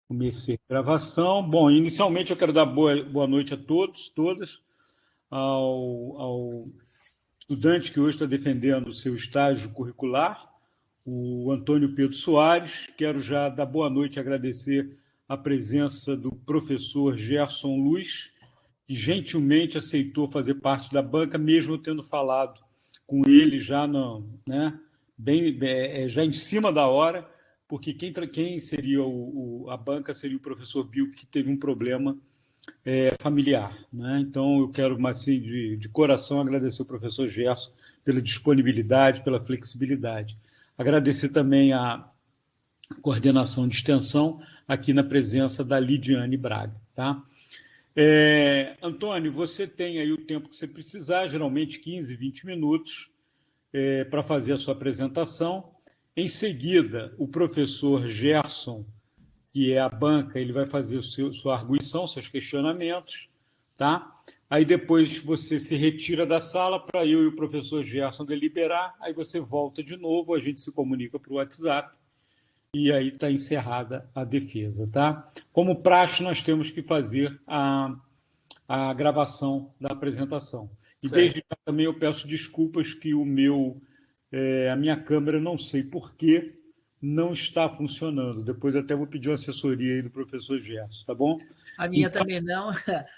Comecei a gravação. Bom, inicialmente eu quero dar boa noite a todos, todas, ao estudante que hoje está defendendo o seu estágio curricular, o Antônio Pedro Soares. Quero já dar boa noite e agradecer a presença do professor Gerson Luz, que gentilmente aceitou fazer parte da banca, mesmo eu tendo falado com ele já, né, já em cima da hora, porque quem seria a banca seria o professor Bill, que teve um problema familiar. Né? Então, eu quero, assim, de coração, agradecer ao professor Gerson pela disponibilidade, pela flexibilidade. Agradecer também a coordenação de extensão, aqui na presença da Lidiane Braga. Tá? Antônio, você tem aí o tempo que você precisar, geralmente 15, 20 minutos, para fazer a sua apresentação. Em seguida, o professor Gerson, que é a banca, ele vai fazer sua arguição, seus questionamentos, tá? Aí depois você se retira da sala para eu e o professor Gerson deliberar, aí você volta de novo, a gente se comunica por WhatsApp, e aí está encerrada a defesa, tá? Como praxe, nós temos que fazer a gravação da apresentação. E desde já também eu peço desculpas que a minha câmera, não sei por quê, não está funcionando. Depois até vou pedir uma assessoria aí do professor Gerson, tá bom? A minha também não,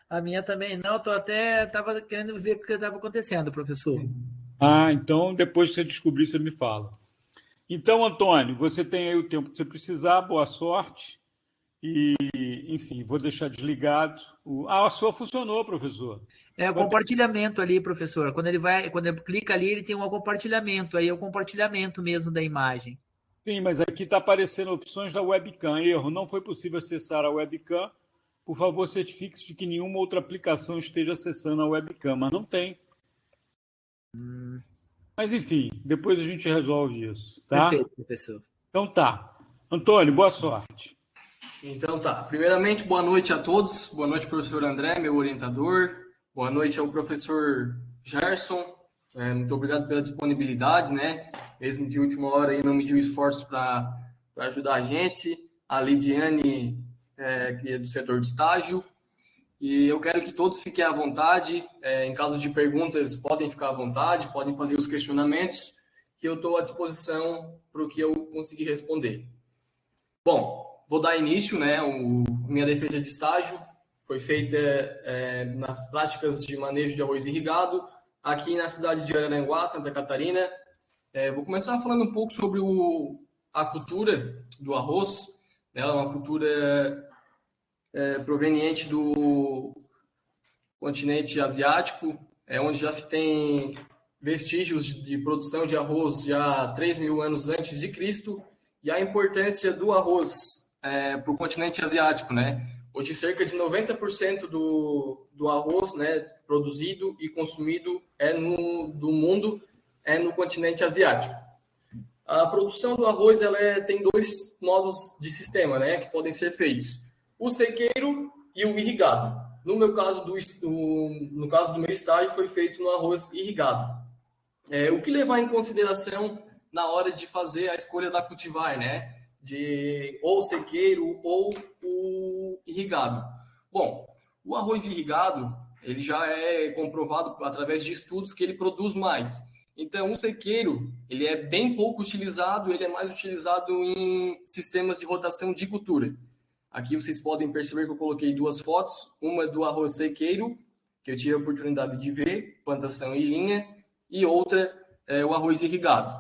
a minha também não. Estava querendo ver o que estava acontecendo, professor. Então depois que você descobrir, você me fala. Então, Antônio, você tem aí o tempo que você precisar, boa sorte. E, enfim, vou deixar desligado. A sua funcionou, professor. É o compartilhamento ali, professor. Quando ele clica ali, ele tem um compartilhamento. Aí é o compartilhamento mesmo da imagem. Sim, mas aqui está aparecendo opções da webcam. Erro, não foi possível acessar a webcam. Por favor, certifique-se de que nenhuma outra aplicação esteja acessando a webcam, mas não tem. Mas, enfim, depois a gente resolve isso, tá? Perfeito, professor. Então tá. Antônio, boa sorte. Então tá. Primeiramente, boa noite a todos. Boa noite, professor André, meu orientador. Boa noite ao professor Gerson. Muito obrigado pela disponibilidade, né? Mesmo de última hora aí não mediu esforços para ajudar a gente. A Lidiane, que é do setor de estágio. E eu quero que todos fiquem à vontade. Em caso de perguntas, podem ficar à vontade, podem fazer os questionamentos, que eu estou à disposição para o que eu conseguir responder. Bom, vou dar início, né? Minha defesa de estágio foi feita nas práticas de manejo de arroz irrigado, aqui na cidade de Araranguá, Santa Catarina. Vou começar falando um pouco sobre a cultura do arroz. Ela é uma cultura proveniente do continente asiático, onde já se tem vestígios de produção de arroz já 3.000 anos antes de Cristo, e a importância do arroz para o continente asiático, né? Hoje, cerca de 90% do arroz, né, produzido e consumido do mundo é no continente asiático. A produção do arroz tem dois modos de sistema, né, que podem ser feitos: o sequeiro e o irrigado. No meu caso, no caso do meu estágio, foi feito no arroz irrigado. O que levar em consideração na hora de fazer a escolha da cultivar, né? De ou sequeiro ou o irrigado. Bom, o arroz irrigado, ele já é comprovado através de estudos que ele produz mais. Então, o sequeiro, ele é bem pouco utilizado, ele é mais utilizado em sistemas de rotação de cultura. Aqui vocês podem perceber que eu coloquei duas fotos, uma do arroz sequeiro, que eu tive a oportunidade de ver, plantação em linha, e outra o arroz irrigado.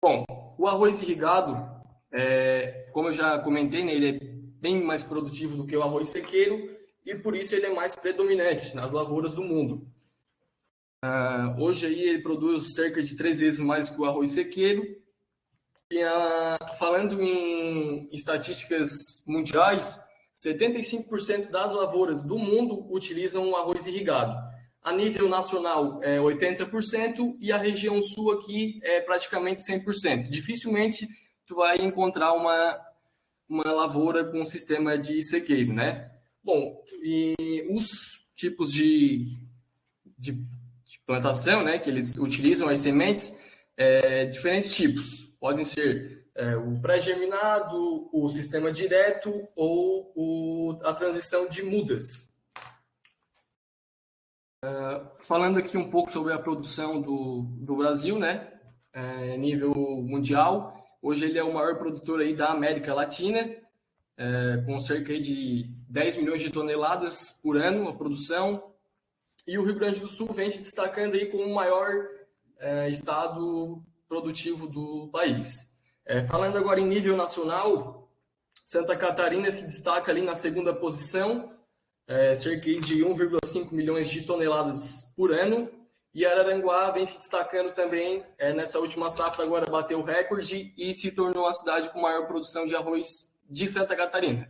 Bom, o arroz irrigado, como eu já comentei, né, ele é bem mais produtivo do que o arroz sequeiro e por isso ele é mais predominante nas lavouras do mundo. Hoje aí ele produz cerca de 3 vezes mais que o arroz sequeiro. E, falando em estatísticas mundiais, 75% das lavouras do mundo utilizam o arroz irrigado. A nível nacional é 80% e a região sul aqui é praticamente 100%. Dificilmente tu vai encontrar uma lavoura com sistema de sequeiro, né? Bom, e os tipos de plantação, né, que eles utilizam as sementes, diferentes tipos. Podem ser o pré-germinado, o sistema direto ou a transição de mudas. Falando aqui um pouco sobre a produção do Brasil, né? Nível mundial, hoje ele é o maior produtor aí da América Latina, com cerca de 10 milhões de toneladas por ano a produção, e o Rio Grande do Sul vem se destacando aí como o maior estado produtivo do país. Falando agora em nível nacional, Santa Catarina se destaca ali na segunda posição, cerca de 1,5 milhões de toneladas por ano, e Araranguá vem se destacando também, nessa última safra agora bateu o recorde e se tornou a cidade com maior produção de arroz de Santa Catarina.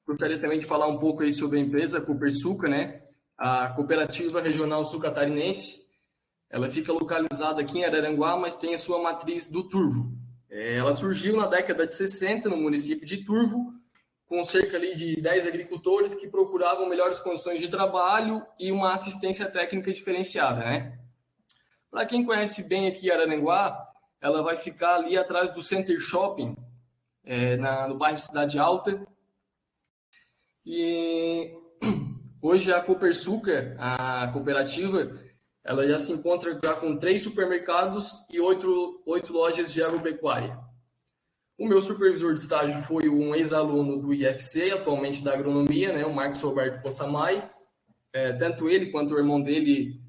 Gostaria também de falar um pouco aí sobre a empresa Copersucar, né? A Cooperativa Regional Sul-Catarinense. Ela fica localizada aqui em Araranguá, mas tem a sua matriz do Turvo. Ela surgiu na década de 60 no município de Turvo, com cerca ali de 10 agricultores que procuravam melhores condições de trabalho e uma assistência técnica diferenciada, né? Para quem conhece bem aqui Araranguá, ela vai ficar ali atrás do Center Shopping, no bairro Cidade Alta. E hoje a Copersucar, a cooperativa, ela já se encontra já com 3 supermercados e 8 lojas de agropecuária. O meu supervisor de estágio foi um ex-aluno do IFC, atualmente da agronomia, né, o Marcos Roberto Possamay. Tanto ele quanto o irmão dele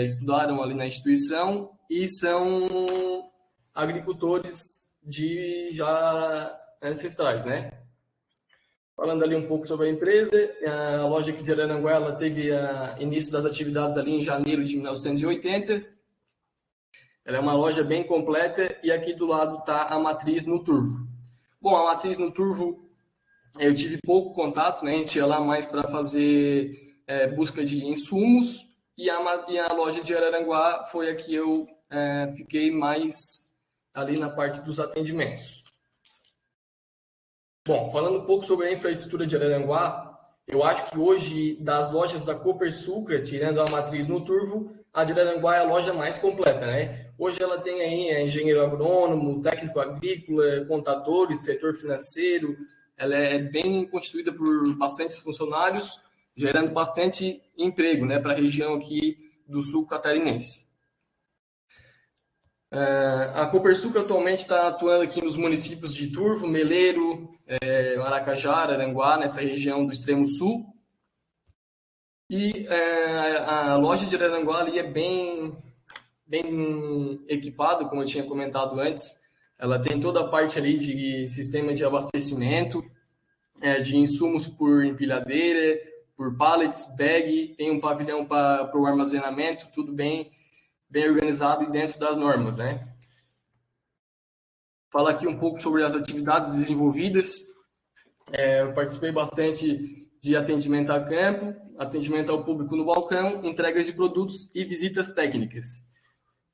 estudaram ali na instituição e são agricultores já ancestrais, né? Falando ali um pouco sobre a empresa, a loja aqui de Araranguá, ela teve início das atividades ali em janeiro de 1980. Ela é uma loja bem completa e aqui do lado está a matriz no Turvo. Bom, a matriz no Turvo eu tive pouco contato, né? A gente ia lá mais para fazer busca de insumos e a loja de Araranguá foi a que eu fiquei mais ali na parte dos atendimentos. Bom, falando um pouco sobre a infraestrutura de Araranguá, eu acho que hoje, das lojas da Copersucar, tirando a matriz no Turvo, a de Araranguá é a loja mais completa, né? Hoje ela tem aí engenheiro agrônomo, técnico agrícola, contadores, setor financeiro. Ela é bem constituída por bastantes funcionários, gerando bastante emprego, né, para a região aqui do sul catarinense. A Copersucar atualmente está atuando aqui nos municípios de Turvo, Meleiro, Maracajá, Aranguá, nessa região do extremo sul. E a loja de Araranguá ali é bem equipada, como eu tinha comentado antes. Ela tem toda a parte ali de sistema de abastecimento, de insumos por empilhadeira, por pallets, bag, tem um pavilhão para o armazenamento, tudo bem organizado e dentro das normas, né? Falar aqui um pouco sobre as atividades desenvolvidas. Eu participei bastante de atendimento a campo, atendimento ao público no balcão, entregas de produtos e visitas técnicas.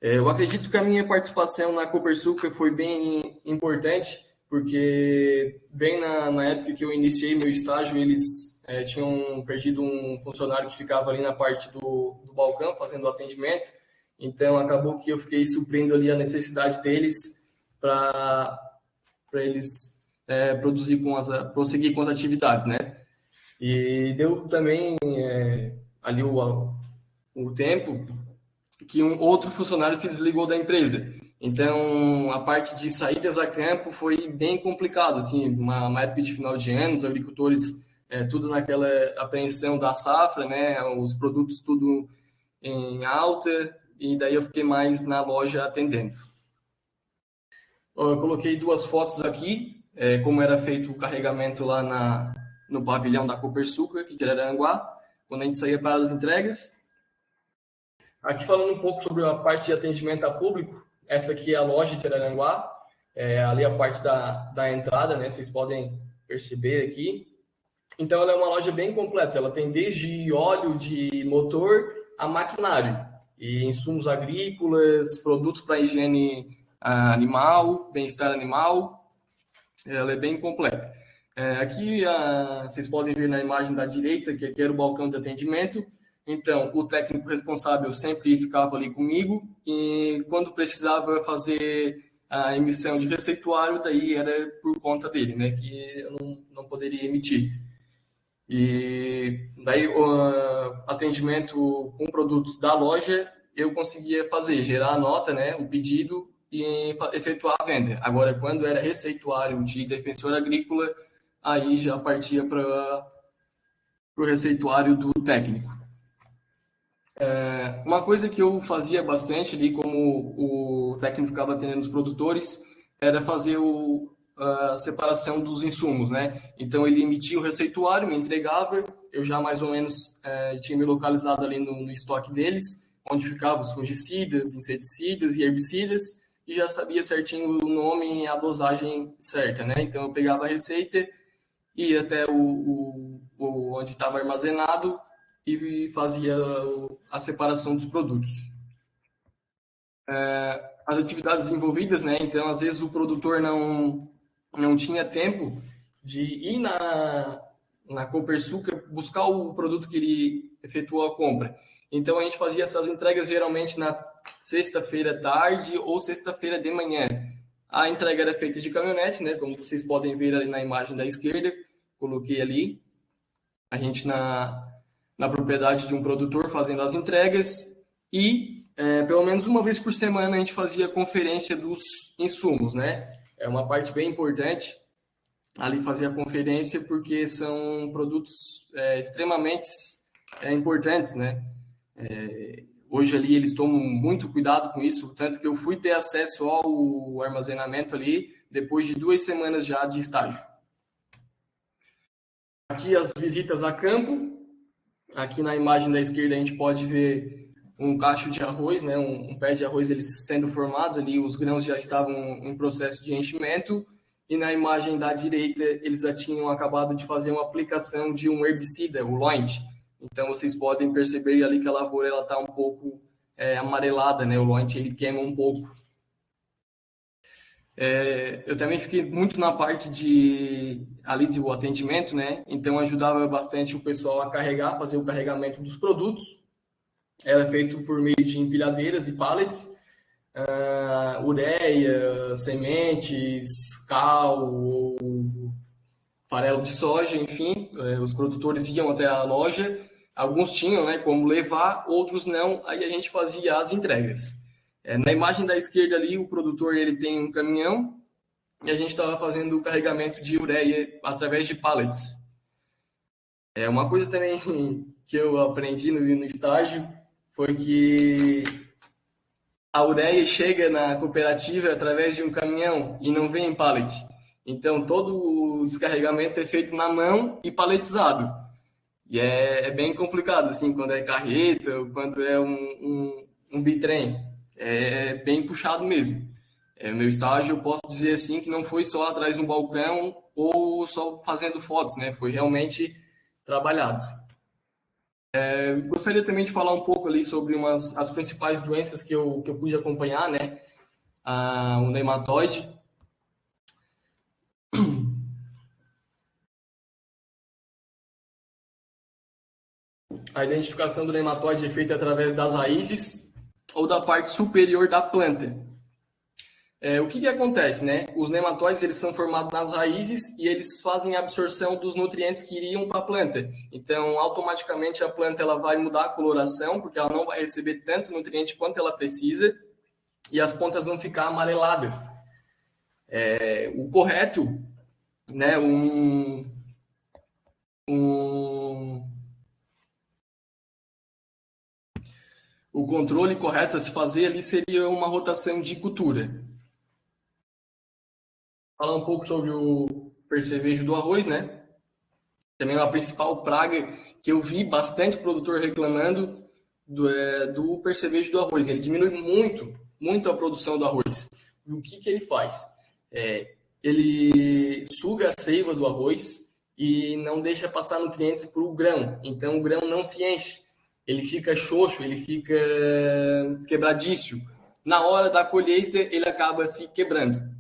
Eu acredito que a minha participação na Copersucar foi bem importante, porque bem na época que eu iniciei meu estágio, eles tinham perdido um funcionário que ficava ali na parte do balcão, fazendo o atendimento. Então, acabou que eu fiquei suprindo ali a necessidade deles para eles prosseguir com as atividades, né? E deu também ali o tempo que um outro funcionário se desligou da empresa. Então, a parte de saídas a campo foi bem complicado, assim, uma época de final de ano, os agricultores tudo naquela apreensão da safra, né? Os produtos tudo em alta, e daí eu fiquei mais na loja atendendo. Eu coloquei 2 fotos aqui, como era feito o carregamento lá no pavilhão da Copersucar, aqui de Araranguá, quando a gente saía para as entregas. Aqui falando um pouco sobre a parte de atendimento a público, essa aqui é a loja de Araranguá, ali a parte da entrada, né? Vocês podem perceber aqui. Então, ela é uma loja bem completa, ela tem desde óleo de motor a maquinário, e insumos agrícolas, produtos para higiene animal, bem-estar animal, ela é bem completa. Aqui vocês podem ver na imagem da direita, que aqui era o balcão de atendimento. Então, o técnico responsável sempre ficava ali comigo, e quando precisava fazer a emissão de receituário, daí era por conta dele, né, que eu não poderia emitir. E daí o atendimento com produtos da loja eu conseguia fazer, gerar a nota, né, o pedido e efetuar a venda. Agora, quando era receituário de defensor agrícola, aí já partia para o receituário do técnico. Uma coisa que eu fazia bastante ali, como o técnico ficava atendendo os produtores, era fazer a separação dos insumos, né? Então ele emitia o receituário, me entregava, eu já mais ou menos tinha me localizado ali no estoque deles, onde ficavam os fungicidas, inseticidas e herbicidas, e já sabia certinho o nome e a dosagem certa, né? Então eu pegava a receita, ia até onde estava armazenado e fazia a separação dos produtos. As atividades envolvidas, né? Então, às vezes o produtor não tinha tempo de ir na Copersucar buscar o produto que ele efetuou a compra. Então, a gente fazia essas entregas geralmente na sexta-feira à tarde ou sexta-feira de manhã. A entrega era feita de caminhonete, né? Como vocês podem ver ali na imagem da esquerda, coloquei ali. A gente na propriedade de um produtor fazendo as entregas e pelo menos uma vez por semana a gente fazia conferência dos insumos, né? É uma parte bem importante ali fazer a conferência porque são produtos extremamente importantes, né? Hoje ali eles tomam muito cuidado com isso, tanto que eu fui ter acesso ao armazenamento ali depois de 2 semanas já de estágio. Aqui as visitas a campo. Aqui na imagem da esquerda a gente pode ver um cacho de arroz, né, um pé de arroz ele sendo formado ali, os grãos já estavam em processo de enchimento, e na imagem da direita eles já tinham acabado de fazer uma aplicação de um herbicida, o Loint. Então vocês podem perceber ali que a lavoura ela está um pouco amarelada, né, o Loint ele queima um pouco. Eu também fiquei muito na parte ali do atendimento, né? Então ajudava bastante o pessoal a carregar, fazer o carregamento dos produtos. Era feito por meio de empilhadeiras e pallets, ureia, sementes, cal, farelo de soja, enfim. Os produtores iam até a loja, alguns tinham, né, como levar, outros não. Aí a gente fazia as entregas. Na imagem da esquerda ali, o produtor ele tem um caminhão e a gente estava fazendo o carregamento de ureia através de pallets. Uma coisa também que eu aprendi no estágio foi que a ureia chega na cooperativa através de um caminhão e não vem em pallet. Então, todo o descarregamento é feito na mão e paletizado. E é bem complicado, assim, quando é carreta ou quando é um bitrem. É bem puxado mesmo. Meu estágio, eu posso dizer assim, que não foi só atrás de um balcão ou só fazendo fotos, né? Foi realmente trabalhado. Gostaria também de falar um pouco ali sobre as principais doenças que eu pude acompanhar, né? O nematóide. A identificação do nematóide é feita através das raízes ou da parte superior da planta. O que acontece, né? Os nematóides eles são formados nas raízes e eles fazem a absorção dos nutrientes que iriam para a planta. Então, automaticamente a planta ela vai mudar a coloração, porque ela não vai receber tanto nutriente quanto ela precisa, e as pontas vão ficar amareladas. O correto, né? O controle correto a se fazer ali seria uma rotação de cultura. Falar um pouco sobre o percevejo do arroz, né? Também a principal praga que eu vi bastante produtor reclamando do percevejo do arroz. Ele diminui muito a produção do arroz. E o que ele faz? Ele suga a seiva do arroz e não deixa passar nutrientes para o grão. Então o grão não se enche. Ele fica xoxo, ele fica quebradiço. Na hora da colheita, ele acaba se quebrando.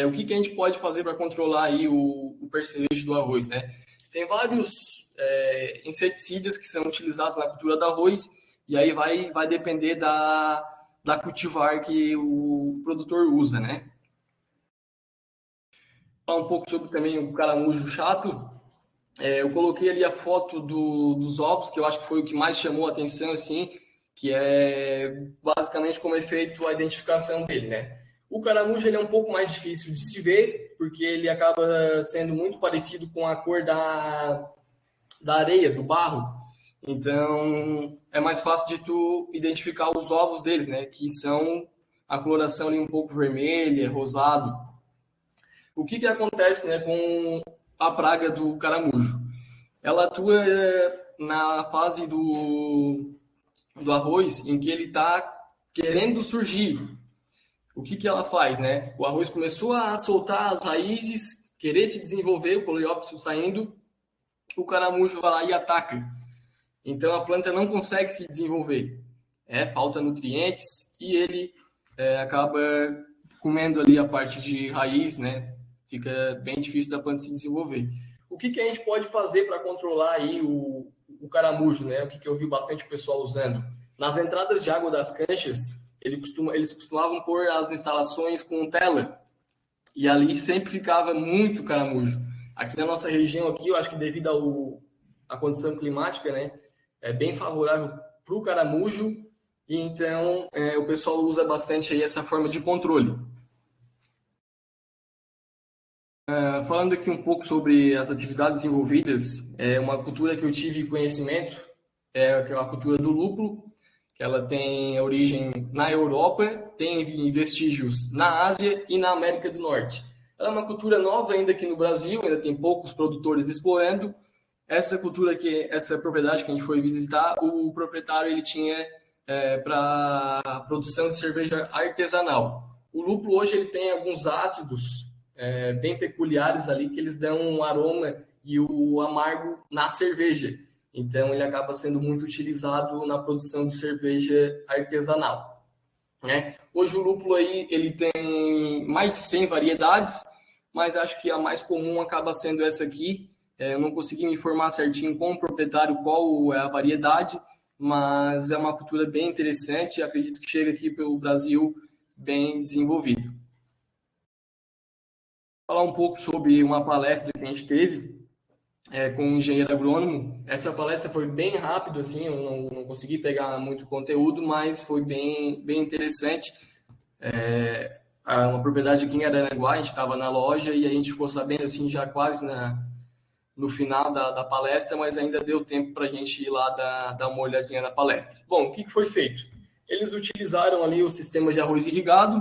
O que a gente pode fazer para controlar aí o percevejo do arroz, né? Tem vários inseticidas que são utilizados na cultura do arroz e aí vai depender da cultivar que o produtor usa, né? Falar um pouco sobre também o caramujo chato. Eu coloquei ali a foto dos ovos, que eu acho que foi o que mais chamou a atenção, assim, que é basicamente como é feito a identificação dele, né? O caramujo ele é um pouco mais difícil de se ver, porque ele acaba sendo muito parecido com a cor da areia, do barro. Então, é mais fácil de tu identificar os ovos deles, né? Que são a coloração ali um pouco vermelha, rosado. O que que acontece, né, com a praga do caramujo? Ela atua na fase do arroz em que ele está querendo surgir. O que que ela faz, né? O arroz começou a soltar as raízes, querer se desenvolver, o coleóptero saindo, o caramujo vai lá e ataca. Então a planta não consegue se desenvolver. Falta nutrientes e ele acaba comendo ali a parte de raiz, né? Fica bem difícil da planta se desenvolver. O que que a gente pode fazer para controlar aí o caramujo, né? O que que eu vi bastante o pessoal usando? Nas entradas de água das canchas, eles costumavam pôr as instalações com tela e ali sempre ficava muito caramujo. Aqui na nossa região aqui, eu acho que devido à condição climática, né, é bem favorável para o caramujo e então o pessoal usa bastante aí essa forma de controle. Falando aqui um pouco sobre as atividades envolvidas, uma cultura que eu tive conhecimento é a cultura do lúpulo, que ela tem origem na Europa, tem vestígios na Ásia e na América do Norte. Ela é uma cultura nova ainda aqui no Brasil, ainda tem poucos produtores explorando. Essa essa propriedade que a gente foi visitar, o proprietário ele tinha para produção de cerveja artesanal. O lúpulo hoje ele tem alguns ácidos bem peculiares ali que eles dão um aroma e o amargo na cerveja. Então, ele acaba sendo muito utilizado na produção de cerveja artesanal, né? Hoje, o lúpulo aí, ele tem mais de 100 variedades, mas acho que a mais comum acaba sendo essa aqui. Eu não consegui me informar certinho com o proprietário qual é a variedade, mas é uma cultura bem interessante e acredito que chega aqui pelo Brasil bem desenvolvido. Falar um pouco sobre uma palestra que a gente teve com um engenheiro agrônomo. Essa palestra foi bem rápido, assim, eu não consegui pegar muito conteúdo, mas foi bem interessante. Uma propriedade aqui em Araranguá, a gente estava na loja e a gente ficou sabendo, assim, já quase no final da palestra, mas ainda deu tempo para a gente ir lá dar uma olhadinha na palestra. Bom, o que foi feito? Eles utilizaram ali o sistema de arroz irrigado,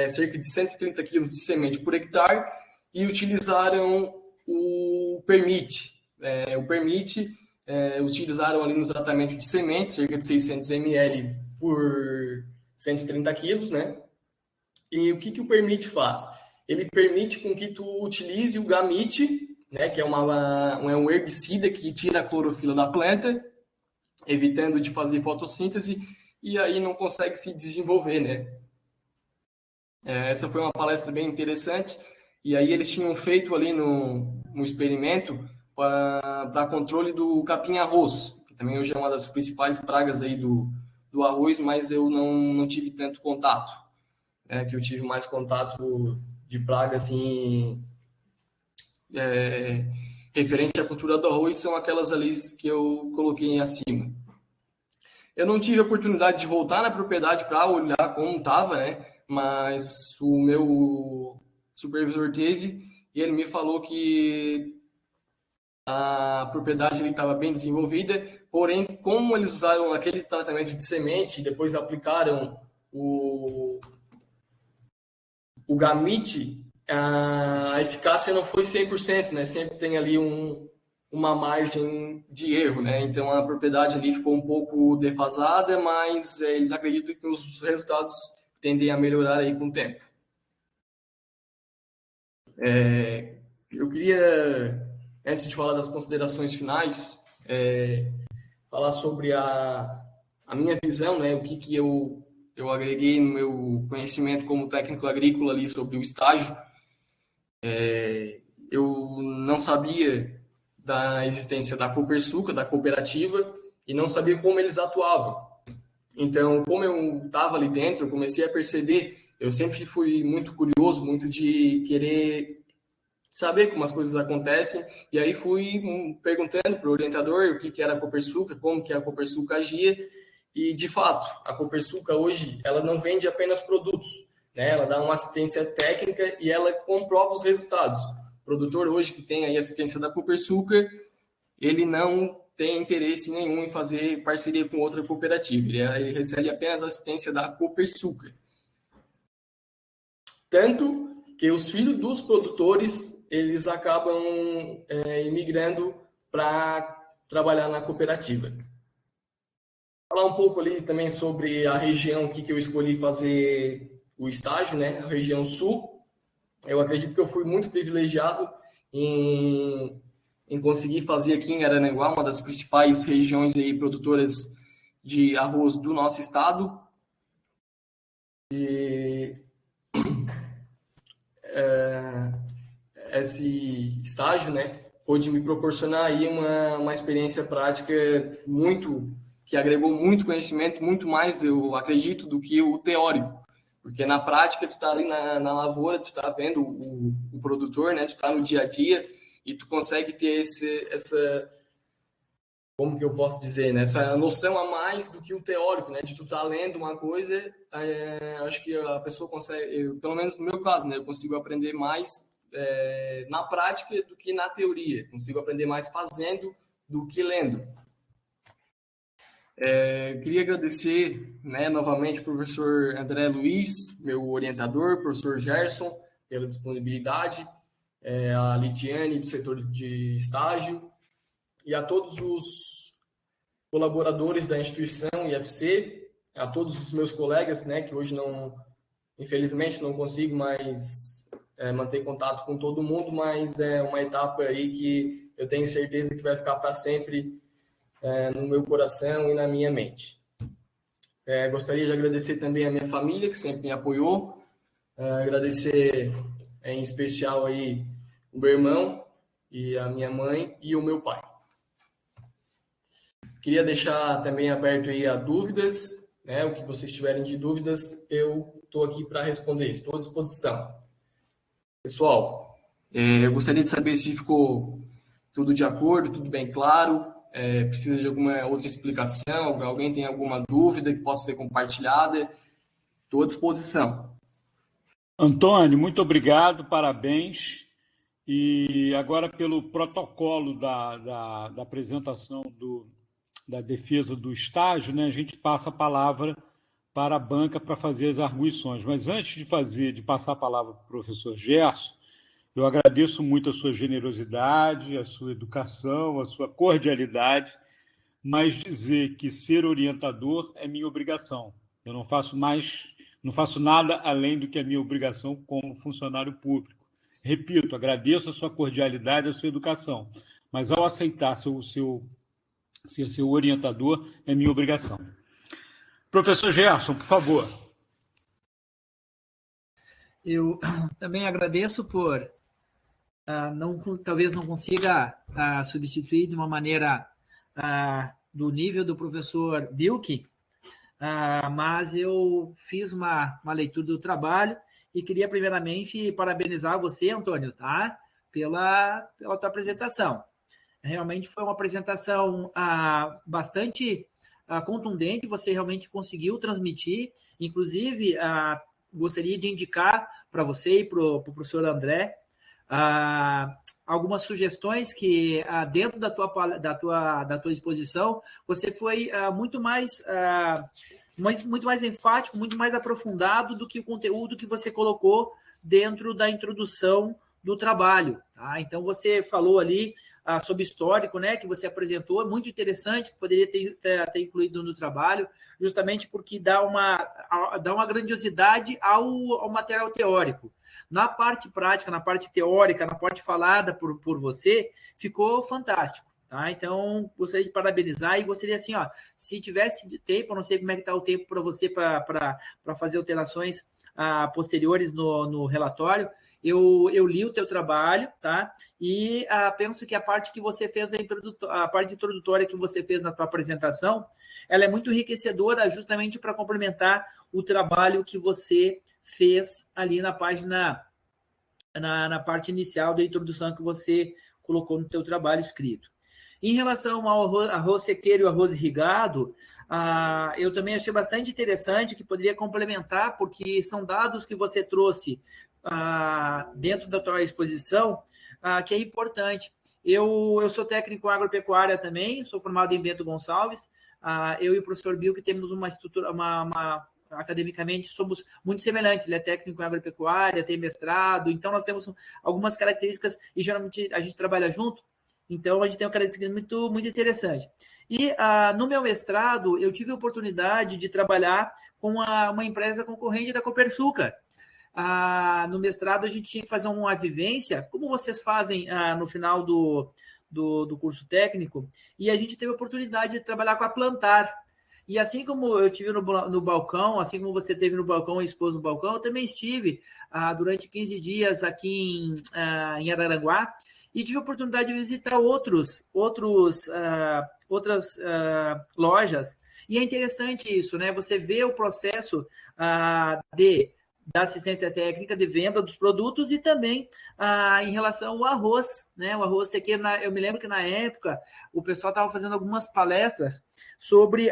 cerca de 130 quilos de semente por hectare, e utilizaram o permite. Utilizaram ali no tratamento de semente, cerca de 600 ml por 130 quilos, né? E o que o permite faz? Ele permite com que tu utilize o gamite, né, que é um herbicida que tira a clorofila da planta, evitando de fazer fotossíntese, e aí não consegue se desenvolver, né? Essa foi uma palestra bem interessante, e aí eles tinham feito ali no experimento para controle do capim-arroz, que também hoje é uma das principais pragas aí do arroz, mas eu não tive tanto contato, que eu tive mais contato de praga, assim, referente à cultura do arroz, são aquelas ali que eu coloquei acima. Eu não tive a oportunidade de voltar na propriedade para olhar como estava, né? Mas o meu supervisor teve e ele me falou que a propriedade estava bem desenvolvida, porém, como eles usaram aquele tratamento de semente e depois aplicaram o gamite, a eficácia não foi 100%, né? Sempre tem ali uma margem de erro, né? Então a propriedade ali ficou um pouco defasada, mas eles acreditam que os resultados tendem a melhorar aí com o tempo. Eu queria, antes de falar das considerações finais, falar sobre a minha visão, né? O que eu agreguei no meu conhecimento como técnico agrícola ali sobre o estágio. Eu não sabia da existência da Copersucar, da cooperativa, e não sabia como eles atuavam. Então, como eu estava ali dentro, eu comecei a perceber, eu sempre fui muito curioso, muito de querer saber como as coisas acontecem, e aí fui perguntando para o orientador o que que era a Copersucar, como que a Copersucar agia, e de fato, a Copersucar hoje, ela não vende apenas produtos, né? Ela dá uma assistência técnica e ela comprova os resultados. O produtor hoje que tem aí assistência da Copersucar, ele não tem interesse nenhum em fazer parceria com outra cooperativa, ele recebe apenas assistência da Copersucar. Tanto que os filhos dos produtores, eles acabam imigrando para trabalhar na cooperativa. Falar um pouco ali também sobre a região que eu escolhi fazer o estágio, né? A região sul. Eu acredito que eu fui muito privilegiado em conseguir fazer aqui em Araranguá, uma das principais regiões aí produtoras de arroz do nosso estado. E esse estágio, né, pôde me proporcionar aí uma experiência prática que agregou muito conhecimento, muito mais, eu acredito, do que o teórico. Porque na prática, tu está ali na lavoura, tu está vendo o produtor, né, tu está no dia a dia e tu consegue ter essa, como que eu posso dizer, né, essa noção a mais do que o teórico, né, de tu estar lendo uma coisa, acho que a pessoa consegue, pelo menos no meu caso, né, eu consigo aprender mais na prática do que na teoria. Consigo aprender mais fazendo do que lendo. Queria agradecer, né, novamente, ao professor André Luiz, meu orientador, professor Gerson, pela disponibilidade, a Litiane, do setor de estágio, e a todos os colaboradores da instituição IFC, a todos os meus colegas, né, que hoje infelizmente não consigo mais manter contato com todo mundo, mas é uma etapa aí que eu tenho certeza que vai ficar para sempre no meu coração e na minha mente. Gostaria de agradecer também a minha família, que sempre me apoiou, agradecer em especial aí o meu irmão e a minha mãe e o meu pai. Queria deixar também aberto aí a dúvidas, né? O que vocês tiverem de dúvidas, eu estou aqui para responder, estou à disposição. Pessoal, eu gostaria de saber se ficou tudo de acordo, tudo bem claro, precisa de alguma outra explicação, alguém tem alguma dúvida que possa ser compartilhada, estou à disposição. Antônio, muito obrigado, parabéns. E agora, pelo protocolo da apresentação da defesa do estágio, né, a gente passa a palavra para a banca para fazer as arguições. Mas antes de passar a palavra para o professor Gerson, eu agradeço muito a sua generosidade, a sua educação, a sua cordialidade, mas dizer que ser orientador é minha obrigação. Eu não faço nada além do que é minha obrigação como funcionário público. Repito, agradeço a sua cordialidade, a sua educação, mas ao aceitar ser seu orientador é minha obrigação. Professor Gerson, por favor. Eu também agradeço por talvez não consiga substituir de uma maneira do nível do professor Bilk, mas eu fiz uma leitura do trabalho e queria primeiramente parabenizar você, Antônio, tá? Pela tua apresentação. Realmente foi uma apresentação bastante contundente, você realmente conseguiu transmitir, inclusive gostaria de indicar para você e para o professor André algumas sugestões que dentro da tua exposição você foi muito mais enfático, muito mais aprofundado do que o conteúdo que você colocou dentro da introdução do trabalho. Tá? Então, você falou ali sobre histórico, né, que você apresentou, muito interessante, que poderia ter incluído no trabalho, justamente porque dá uma grandiosidade ao material teórico. Na parte prática, na parte teórica, na parte falada por você, ficou fantástico. Tá? Então, gostaria de parabenizar e gostaria, assim, se tivesse tempo, eu não sei como é que está o tempo para você para fazer alterações posteriores no relatório, eu li o teu trabalho, tá? E penso que a parte que você fez, a parte introdutória que você fez na tua apresentação, ela é muito enriquecedora justamente para complementar o trabalho que você fez ali na página, na parte inicial da introdução que você colocou no teu trabalho escrito. Em relação ao arroz sequeiro e arroz irrigado, eu também achei bastante interessante, que poderia complementar, porque são dados que você trouxe dentro da tua exposição, que é importante. Eu sou técnico em agropecuária também, sou formado em Bento Gonçalves. Eu e o professor Bill, que temos uma estrutura, academicamente, somos muito semelhantes. Ele é técnico em agropecuária, tem mestrado, então nós temos algumas características, e geralmente a gente trabalha junto, então a gente tem uma característica muito, muito interessante. E no meu mestrado, eu tive a oportunidade de trabalhar com uma empresa concorrente da Copersucar. No mestrado, a gente tinha que fazer uma vivência, como vocês fazem no final do curso técnico, e a gente teve a oportunidade de trabalhar com a Plantar. E assim como eu tive no balcão, assim como você teve no balcão e expôs no balcão, eu também estive durante 15 dias aqui em Araranguá, e tive a oportunidade de visitar outras lojas. E é interessante isso, né? Você vê o processo da assistência técnica, de venda dos produtos, e também em relação ao arroz, né? O arroz sequeiro, eu me lembro que na época o pessoal estava fazendo algumas palestras sobre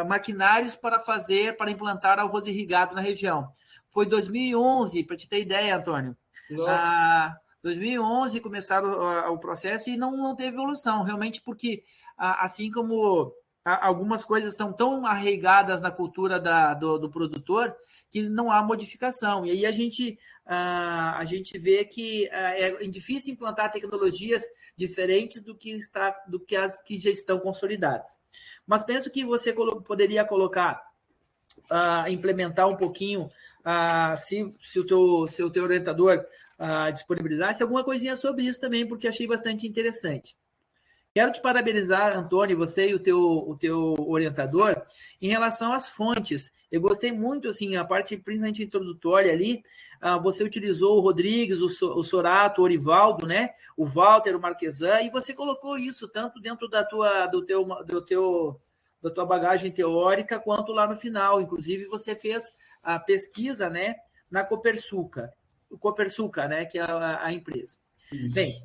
maquinários para implantar arroz irrigado na região. Foi 2011, para te ter ideia, Antônio. Nossa. 2011 começaram o processo e não teve evolução, realmente, porque assim como algumas coisas estão tão arraigadas na cultura do produtor, que não há modificação. E aí a gente vê que é difícil implantar tecnologias diferentes do que as que já estão consolidadas. Mas penso que você poderia implementar um pouquinho, se o teu orientador disponibilizasse alguma coisinha sobre isso também, porque achei bastante interessante. Quero te parabenizar, Antônio, você e o teu orientador, em relação às fontes. Eu gostei muito, assim, a parte principalmente introdutória ali, você utilizou o Rodrigues, o Sorato, o Orivaldo, né? O Walter, o Marquesan, e você colocou isso tanto dentro da tua bagagem teórica, quanto lá no final. Inclusive, você fez a pesquisa, né, na Copersucar, né, que é a empresa. Isso. Bem,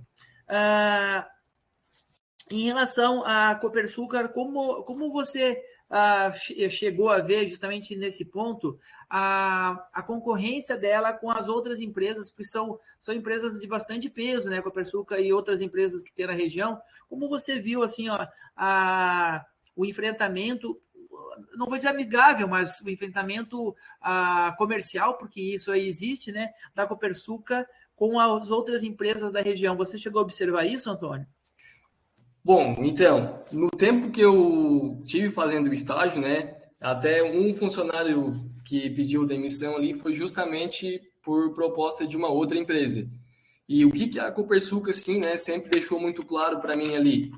em relação à Copersucar, como você chegou a ver, justamente nesse ponto, a concorrência dela com as outras empresas, que são empresas de bastante peso, né? Copersucar e outras empresas que tem na região. Como você viu assim, o enfrentamento, não vou dizer amigável, mas o enfrentamento comercial, porque isso aí existe, né? Da Copersucar com as outras empresas da região. Você chegou a observar isso, Antônio? Bom, então, no tempo que eu tive fazendo o estágio, né, até um funcionário que pediu demissão ali foi justamente por proposta de uma outra empresa. E o que a Copersucar, assim, né, sempre deixou muito claro para mim ali,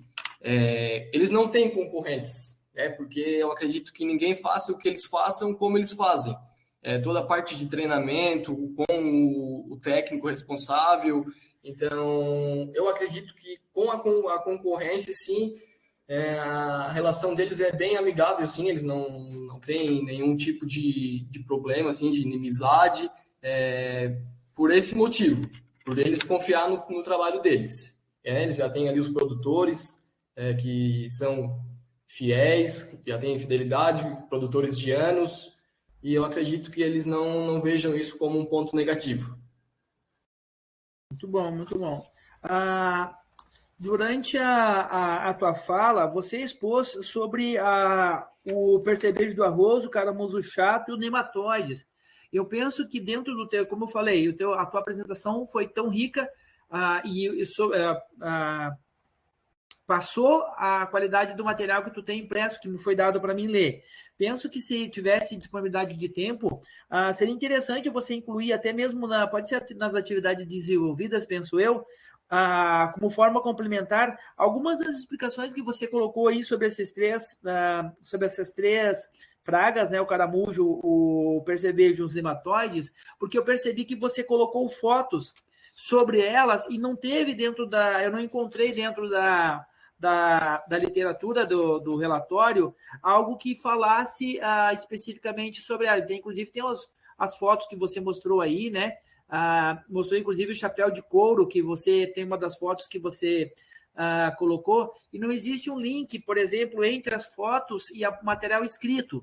eles não têm concorrentes, né, porque eu acredito que ninguém faça o que eles façam como eles fazem. Toda a parte de treinamento, com o técnico responsável. Então, eu acredito que com a concorrência, sim, a relação deles é bem amigável, sim, eles não têm nenhum tipo de problema, assim, de inimizade, por esse motivo, por eles confiar no trabalho deles. Eles já têm ali os produtores que são fiéis, já têm fidelidade, produtores de anos, e eu acredito que eles não vejam isso como um ponto negativo. Muito bom, muito bom. Durante a tua fala, você expôs sobre o percevejo do arroz, o caramujo chato e os nematóides. Eu penso que dentro do teu, como eu falei, a tua apresentação foi tão rica passou a qualidade do material que tu tem impresso, que me foi dado para mim ler. Penso que se tivesse disponibilidade de tempo, seria interessante você incluir até mesmo, pode ser nas atividades desenvolvidas, penso eu, como forma complementar, algumas das explicações que você colocou aí sobre essas três pragas, né, o caramujo, o percevejo, os nematóides, porque eu percebi que você colocou fotos sobre elas e não teve eu não encontrei dentro da literatura do relatório algo que falasse especificamente sobre ela. Então, inclusive, tem as fotos que você mostrou aí, né? Mostrou, inclusive, o chapéu de couro, que você tem uma das fotos que você colocou, e não existe um link, por exemplo, entre as fotos e o material escrito.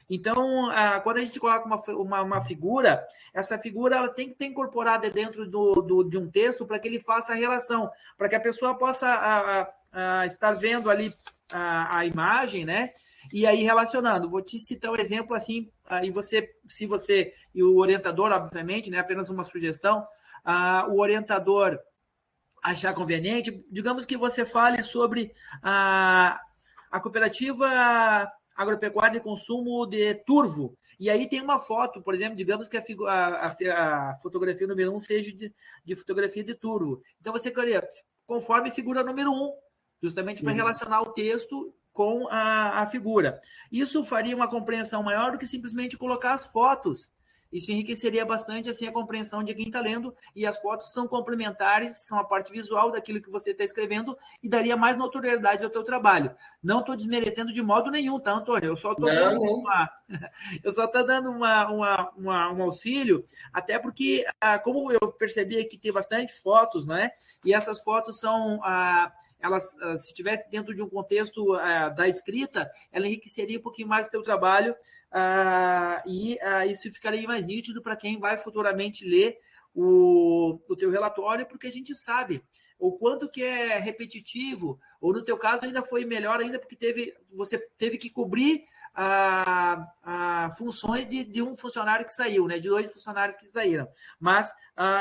Então, quando a gente coloca uma figura, essa figura ela tem que ter incorporada dentro de um texto para que ele faça a relação, para que a pessoa possa estar vendo ali a imagem, né? E aí relacionando. Vou te citar um exemplo assim, aí se você, e o orientador, obviamente, né? Apenas uma sugestão, o orientador achar conveniente, digamos que você fale sobre a cooperativa agropecuária de consumo de Turvo. E aí tem uma foto, por exemplo, digamos que a fotografia número 1 seja de fotografia de Turvo. Então você queria, conforme figura número 1, justamente para relacionar o texto com a figura. Isso faria uma compreensão maior do que simplesmente colocar as fotos. Isso enriqueceria bastante assim, a compreensão de quem está lendo, e as fotos são complementares, são a parte visual daquilo que você está escrevendo e daria mais notoriedade ao teu trabalho. Não estou desmerecendo de modo nenhum, tá, Antônio? Eu só estou dando um auxílio, até porque, como eu percebi que tem bastante fotos, né? E essas fotos são... elas, se estivesse dentro de um contexto da escrita, ela enriqueceria um pouquinho mais o teu trabalho, e isso ficaria mais nítido para quem vai futuramente ler o teu relatório, porque a gente sabe o quanto que é repetitivo, ou no teu caso ainda foi melhor ainda, porque você teve que cobrir funções de um funcionário que saiu, né? De 2 funcionários que saíram. Mas,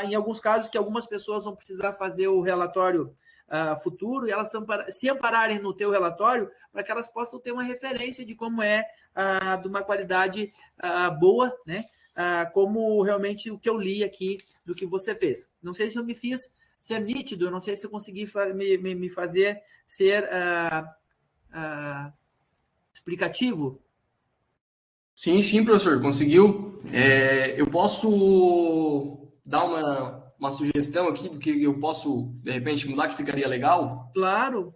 em alguns casos, que algumas pessoas vão precisar fazer o relatório futuro, e elas se ampararem no teu relatório para que elas possam ter uma referência de como é de uma qualidade boa, né? Como realmente o que eu li aqui do que você fez. Não sei se eu me fiz ser nítido, eu não sei se eu consegui me fazer ser explicativo. Sim, professor, conseguiu. Eu posso dar uma sugestão aqui do que eu posso, de repente, mudar, que ficaria legal? Claro.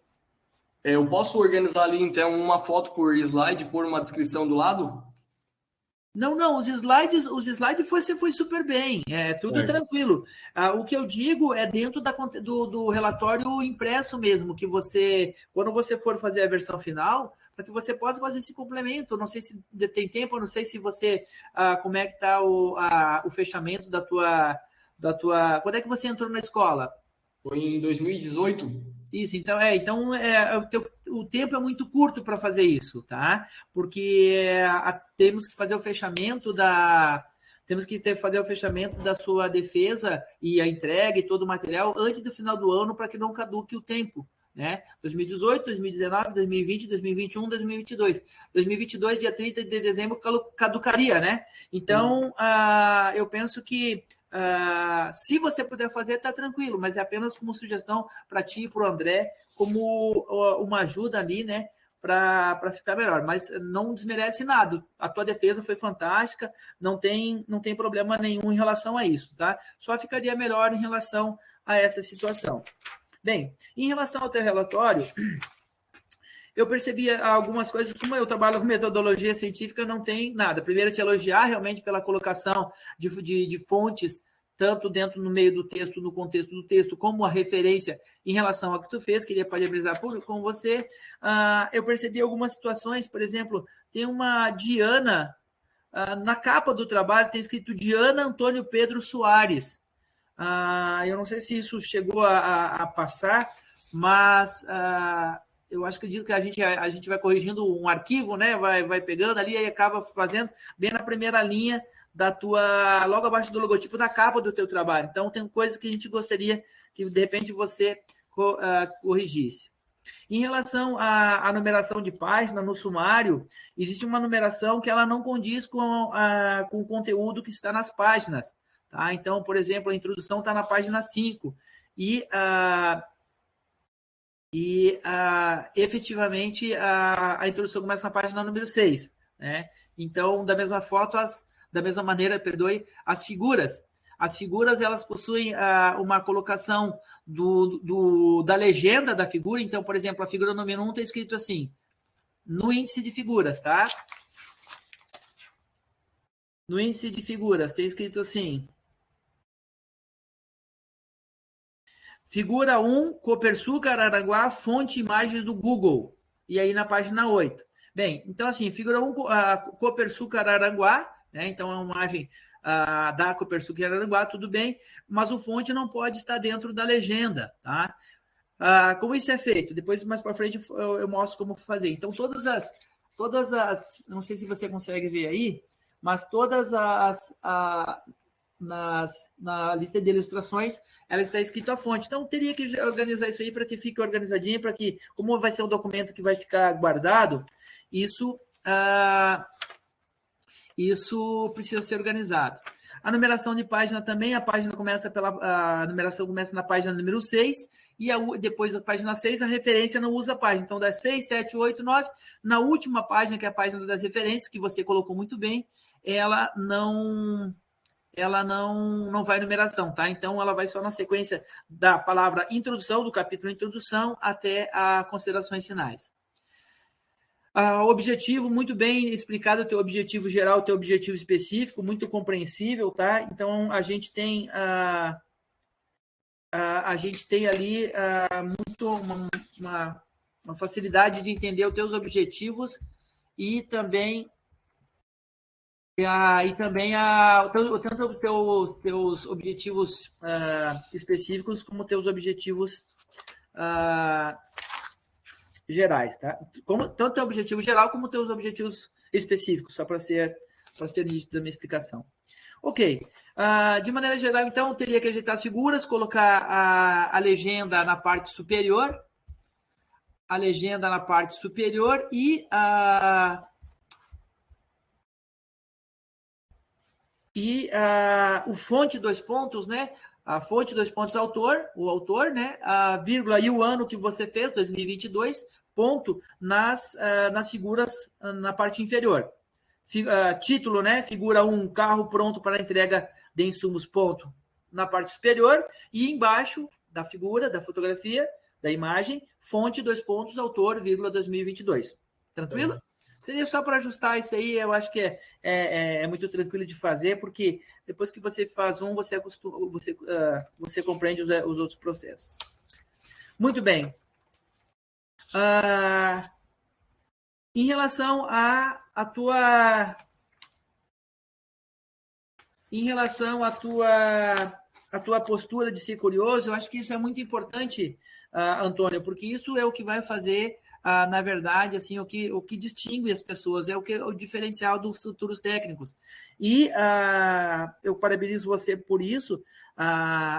Eu posso organizar ali, então, uma foto por slide, pôr uma descrição do lado? Não, os slides você foi super bem, tudo tranquilo. O que eu digo é dentro do relatório impresso mesmo, que você, quando você for fazer a versão final, para que você possa fazer esse complemento. Não sei se tem tempo, não sei se você, como é que está o fechamento da tua... Quando é que você entrou na escola? Foi em 2018. Isso, então o tempo é muito curto para fazer isso, tá? Porque temos que fazer o fechamento fazer o fechamento da sua defesa e a entrega e todo o material antes do final do ano, para que não caduque o tempo, né? 2018, 2019, 2020, 2021, 2022. 2022, dia 30 de dezembro, caducaria, né? Então, eu penso que se você puder fazer, tá tranquilo, mas é apenas como sugestão para ti e para o André, como uma ajuda ali, né? Para ficar melhor, mas não desmerece nada. A tua defesa foi fantástica, não tem problema nenhum em relação a isso, tá? Só ficaria melhor em relação a essa situação. Bem, em relação ao teu relatório, eu percebi algumas coisas, como eu trabalho com metodologia científica, não tem nada. Primeiro, te elogiar realmente pela colocação de fontes, tanto dentro no meio do texto, no contexto do texto, como a referência em relação ao que tu fez. Queria parabenizar com você. Eu percebi algumas situações, por exemplo, tem uma Diana, na capa do trabalho tem escrito Diana Antônio Pedro Soares. Eu não sei se isso chegou a passar, mas eu acho que a gente vai corrigindo um arquivo, né? Vai pegando ali e acaba fazendo bem na primeira linha logo abaixo do logotipo da capa do teu trabalho. Então, tem coisas que a gente gostaria que, de repente, você corrigisse. Em relação à numeração de página no sumário, existe uma numeração que ela não condiz com o conteúdo que está nas páginas. Tá? Então, por exemplo, a introdução está na página 5 e efetivamente a introdução começa na página número 6. né? Então, da mesma maneira, perdoe, as figuras. As figuras, elas possuem uma colocação da legenda da figura. Então, por exemplo, a figura número 1 está escrito assim, no índice de figuras, tá? No índice de figuras, tem escrito assim, figura 1, Copersucar, Araranguá, fonte imagens do Google. E aí na página 8. Bem, então assim, figura 1, Copersucar, Araranguá, né? Então é uma imagem da Copersucar, Araranguá, tudo bem, mas o fonte não pode estar dentro da legenda, tá? Como isso é feito? Depois, mais para frente, eu mostro como fazer. Então, todas as, não sei se você consegue ver aí, mas todas na lista de ilustrações, ela está escrito a fonte. Então, teria que organizar isso aí para que fique organizadinho, para que, como vai ser um documento que vai ficar guardado, isso precisa ser organizado. A numeração de página também, a numeração começa na página número 6, e depois da página 6, a referência não usa a página. Então, das 6, 7, 8, 9, na última página, que é a página das referências, que você colocou muito bem, ela não vai numeração, tá? Então, ela vai só na sequência da palavra introdução, do capítulo introdução, até a considerações finais. Objetivo, muito bem explicado, o teu objetivo geral, o teu objetivo específico, muito compreensível, tá? Então, a gente tem ali muito uma facilidade de entender os teus objetivos e também tanto os teus objetivos específicos como teus objetivos gerais, tá? Tanto o teu objetivo geral como teus objetivos específicos, só para ser nítido da minha explicação. Ok. De maneira geral, então, teria que ajeitar as figuras, colocar a legenda na parte superior, e o fonte 2 pontos, né? A fonte 2 pontos o autor, né? A vírgula e o ano que você fez, 2022, ponto nas figuras na parte inferior. Título, né? Figura 1, carro pronto para entrega de insumos, ponto, na parte superior, e embaixo da figura, da fotografia, da imagem, fonte 2 pontos, autor, vírgula 2022. Tranquilo? Seria só para ajustar isso aí, eu acho que é muito tranquilo de fazer, porque depois que você faz você compreende os outros processos. Muito bem. Em relação à tua postura de ser curioso, eu acho que isso é muito importante, Antônio, porque isso é o que vai fazer, na verdade, assim, o que distingue as pessoas, é o diferencial dos futuros técnicos. E eu parabenizo você por isso.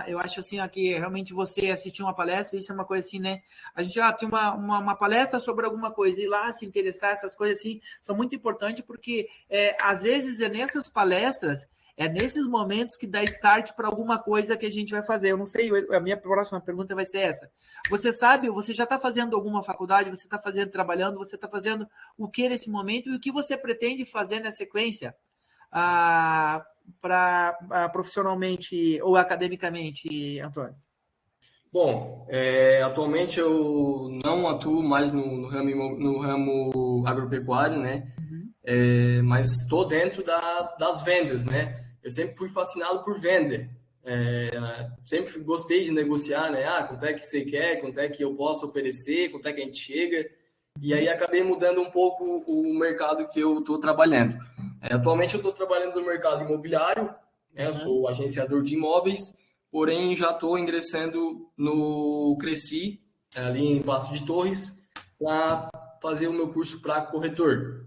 Eu acho assim, que realmente você assistir uma palestra, isso é uma coisa assim, né? A gente tem uma palestra sobre alguma coisa, e lá se interessar, essas coisas assim, são muito importantes, porque às vezes é nessas palestras, é nesses momentos que dá start para alguma coisa que a gente vai fazer. Eu não sei, a minha próxima pergunta vai ser essa. Você sabe, você já está fazendo alguma faculdade, você está trabalhando, você está fazendo o que nesse momento e o que você pretende fazer na sequência profissionalmente ou academicamente, Antônio? Bom, atualmente eu não atuo mais no ramo agropecuário, né? Mas estou dentro das vendas, né? Eu sempre fui fascinado por venda. Sempre gostei de negociar, né? Quanto é que você quer, quanto é que eu posso oferecer, quanto é que a gente chega. E aí acabei mudando um pouco o mercado que eu estou trabalhando. Atualmente eu estou trabalhando no mercado imobiliário, né? Eu sou agenciador de imóveis, porém já estou ingressando no Cresci, ali em Passo de Torres, para fazer o meu curso para corretor.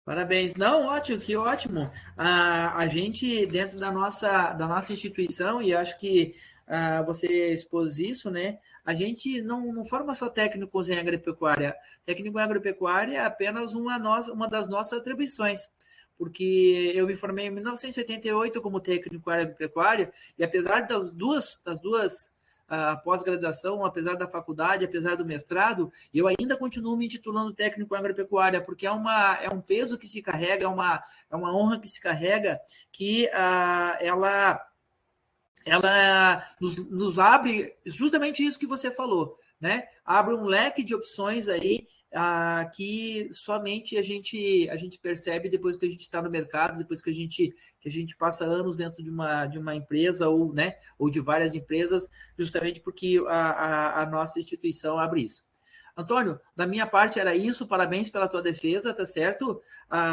Parabéns. Não, ótimo, que ótimo. A gente, dentro da nossa instituição, e acho que você expôs isso, né? A gente não forma só técnicos em agropecuária. Técnico em agropecuária é apenas uma das nossas atribuições, porque eu me formei em 1988 como técnico em agropecuária, e apesar das duas a pós-graduação, apesar da faculdade, apesar do mestrado, eu ainda continuo me intitulando técnico em agropecuária, porque é um peso que se carrega, é uma honra que se carrega, que ela nos abre justamente isso que você falou, né? Abre um leque de opções aí que somente a gente percebe depois que a gente está no mercado, depois que a gente passa anos dentro de uma empresa ou, né, ou de várias empresas, justamente porque a nossa instituição abre isso. Antônio, da minha parte era isso, parabéns pela tua defesa, tá certo?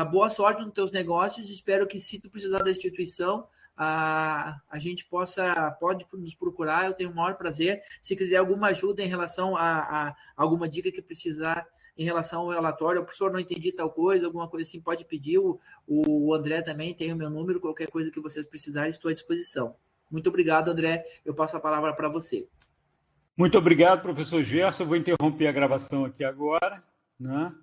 Boa sorte nos teus negócios, espero que se tu precisar da instituição, a gente pode nos procurar, eu tenho o maior prazer. Se quiser alguma ajuda em relação a alguma dica que precisar em relação ao relatório, o professor não entendi tal coisa, alguma coisa assim, pode pedir. O André também tem o meu número, qualquer coisa que vocês precisarem, estou à disposição. Muito obrigado, André. Eu passo a palavra para você. Muito obrigado, professor Gerson. Eu vou interromper a gravação aqui agora, né?